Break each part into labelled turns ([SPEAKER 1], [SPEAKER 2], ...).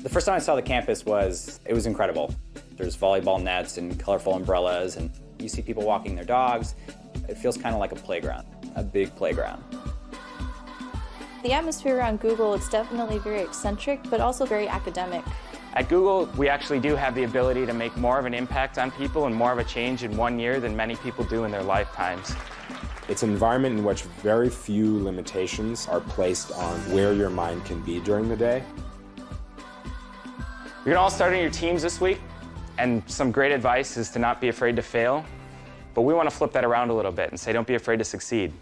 [SPEAKER 1] The first time I saw the campus it was incredible. There's volleyball nets and colorful umbrellas, and you see people walking their dogs. It feels kind of like a playground, a big playground.
[SPEAKER 2] The atmosphere around Google, it's definitely very eccentric, but also very academic.
[SPEAKER 3] At Google, we actually do have the ability to make more of an impact on people and more of a change in 1 year than many people do in their lifetimes.
[SPEAKER 4] It's an environment in which very few limitations are placed on where your mind can be during the day.
[SPEAKER 3] You're gonna all start on your teams this week, and some great advice is to not be afraid to fail, but we want to flip that around a little bit and say don't be afraid to succeed.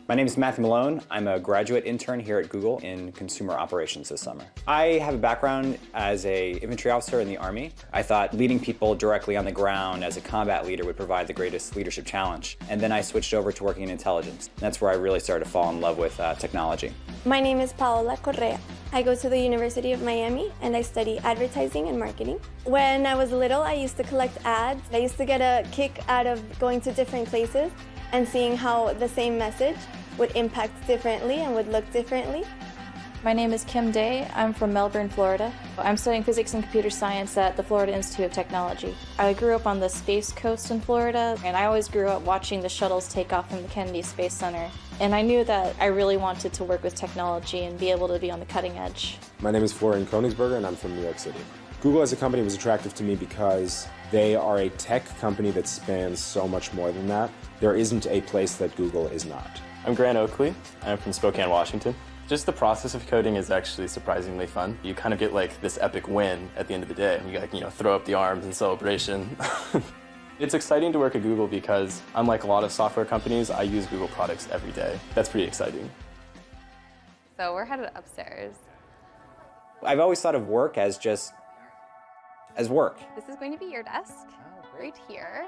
[SPEAKER 1] My name is Matthew Malone. I'm a graduate intern here at Google in consumer operations this summer. I have a background as an infantry officer in the Army. I thought leading people directly on the ground as a combat leader would provide the greatest leadership challenge. And then I switched over to working in intelligence. That's where I really started to fall in love with technology.
[SPEAKER 5] My name is Paola Correa. I go to the University of Miami and I study advertising and marketing. When I was little, I used to collect ads. I used to get a kick out of going to different places and seeing how the same message would impact differently and would look differently.
[SPEAKER 2] My name is Kim Day. I'm from Melbourne, Florida. I'm studying physics and computer science at the Florida Institute of Technology. I grew up on the Space Coast in Florida, and I always grew up watching the shuttles take off from the Kennedy Space Center. And I knew that I really wanted to work with technology and be able to be on the cutting edge.
[SPEAKER 4] My name is Florian Koenigsberger, and I'm from New York City. Google as a company was attractive to me because they are a tech company that spans so much more than that. There isn't a place that Google is not.
[SPEAKER 6] I'm Grant Oakley. I'm from Spokane, Washington. Just the process of coding is actually surprisingly fun. You kind of get like this epic win at the end of the day. You got, throw up the arms in celebration. It's exciting to work at Google because unlike a lot of software companies, I use Google products every day. That's pretty exciting.
[SPEAKER 7] So we're headed upstairs.
[SPEAKER 1] I've always thought of work as work.
[SPEAKER 7] This is going to be your desk, right here.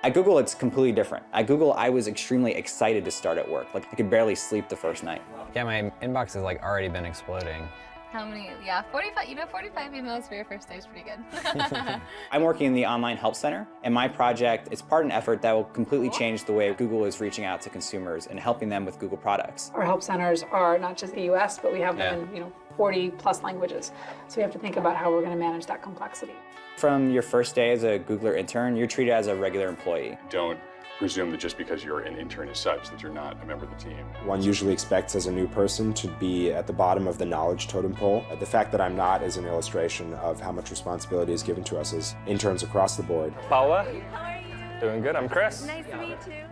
[SPEAKER 1] At Google, it's completely different. At Google, I was extremely excited to start at work. I could barely sleep the first night.
[SPEAKER 8] Yeah, my inbox has already been exploding.
[SPEAKER 7] How many? Yeah, 45. 45 emails for your first day is pretty good.
[SPEAKER 1] I'm working in the online help center, and my project is part of an effort that will completely change the way Google is reaching out to consumers and helping them with Google products.
[SPEAKER 9] Our help centers are not just the US, but we have them in 40 plus languages. So we have to think about how we're going to manage that complexity.
[SPEAKER 1] From your first day as a Googler intern, you're treated as a regular employee.
[SPEAKER 10] Don't presume that just because you're an intern as such that you're not a member of the team.
[SPEAKER 4] One usually expects as a new person to be at the bottom of the knowledge totem pole. The fact that I'm not is an illustration of how much responsibility is given to us as interns across the board.
[SPEAKER 11] Paula?
[SPEAKER 7] How are you doing?
[SPEAKER 11] Doing good, I'm Chris.
[SPEAKER 7] Nice to meet you.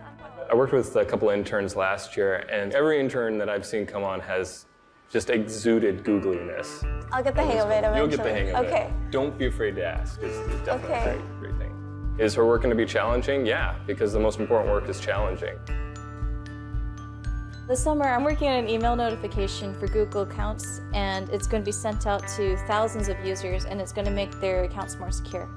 [SPEAKER 11] I worked with a couple interns last year, and every intern that I've seen come on has just exuded googliness.
[SPEAKER 5] I'll get the hang of it eventually.
[SPEAKER 11] You'll get the hang of it.
[SPEAKER 5] Okay.
[SPEAKER 11] Don't be afraid to ask. It's definitely
[SPEAKER 5] Okay.
[SPEAKER 11] a great thing. Is her work going to be challenging? Yeah, because the most important work is challenging.
[SPEAKER 2] This summer, I'm working on an email notification for Google accounts, and it's going to be sent out to thousands of users, and it's going to make their accounts more secure.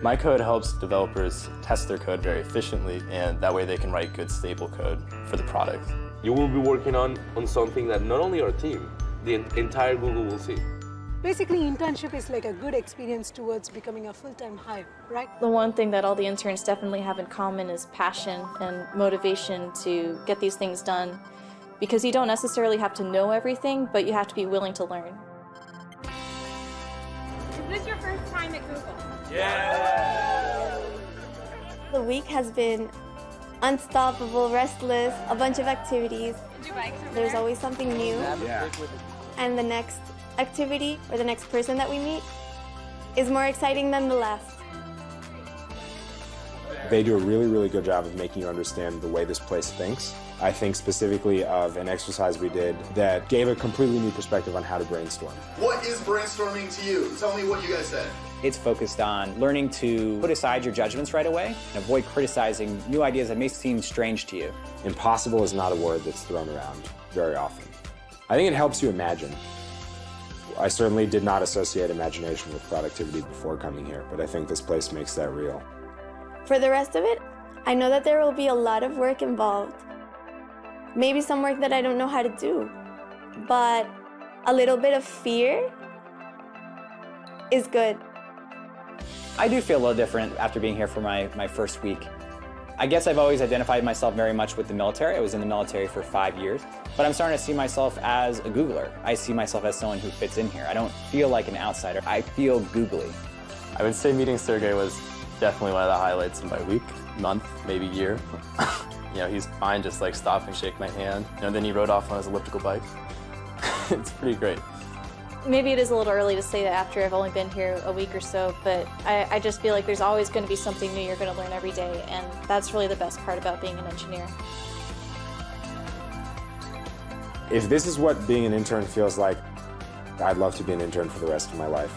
[SPEAKER 6] My code helps developers test their code very efficiently, and that way they can write good, stable code for the product.
[SPEAKER 12] You will be working on something that not only our team, the entire Google will see.
[SPEAKER 13] Basically, internship is like a good experience towards becoming a full-time hire, right?
[SPEAKER 2] The one thing that all the interns definitely have in common is passion and motivation to get these things done, because you don't necessarily have to know everything, but you have to be willing to learn.
[SPEAKER 7] Is this your first time at Google?
[SPEAKER 11] Yeah!
[SPEAKER 5] The week has been unstoppable, restless, a bunch of activities.
[SPEAKER 7] Did you bike over
[SPEAKER 5] There's
[SPEAKER 7] there?
[SPEAKER 5] always something new.
[SPEAKER 4] Yeah.
[SPEAKER 5] And the next activity or the next person that we meet is more exciting than the last.
[SPEAKER 4] They do a really, really good job of making you understand the way this place thinks. I think specifically of an exercise we did that gave a completely new perspective on how to brainstorm.
[SPEAKER 14] What is brainstorming to you? Tell me what you guys said.
[SPEAKER 1] It's focused on learning to put aside your judgments right away and avoid criticizing new ideas that may seem strange to you.
[SPEAKER 4] Impossible is not a word that's thrown around very often. I think it helps you imagine. I certainly did not associate imagination with productivity before coming here, but I think this place makes that real.
[SPEAKER 5] For the rest of it, I know that there will be a lot of work involved. Maybe some work that I don't know how to do, but a little bit of fear is good.
[SPEAKER 1] I do feel a little different after being here for my first week. I guess I've always identified myself very much with the military. I was in the military for 5 years, but I'm starting to see myself as a Googler. I see myself as someone who fits in here. I don't feel like an outsider. I feel googly.
[SPEAKER 6] I would say meeting Sergey was definitely one of the highlights of my week, month, maybe year. You know, he's fine, just like stop and shake my hand. You know, then he rode off on his elliptical bike. It's pretty great.
[SPEAKER 2] Maybe it is a little early to say that after I've only been here a week or so, but I just feel like there's always going to be something new you're going to learn every day, and that's really the best part about being an engineer.
[SPEAKER 4] If this is what being an intern feels like, I'd love to be an intern for the rest of my life.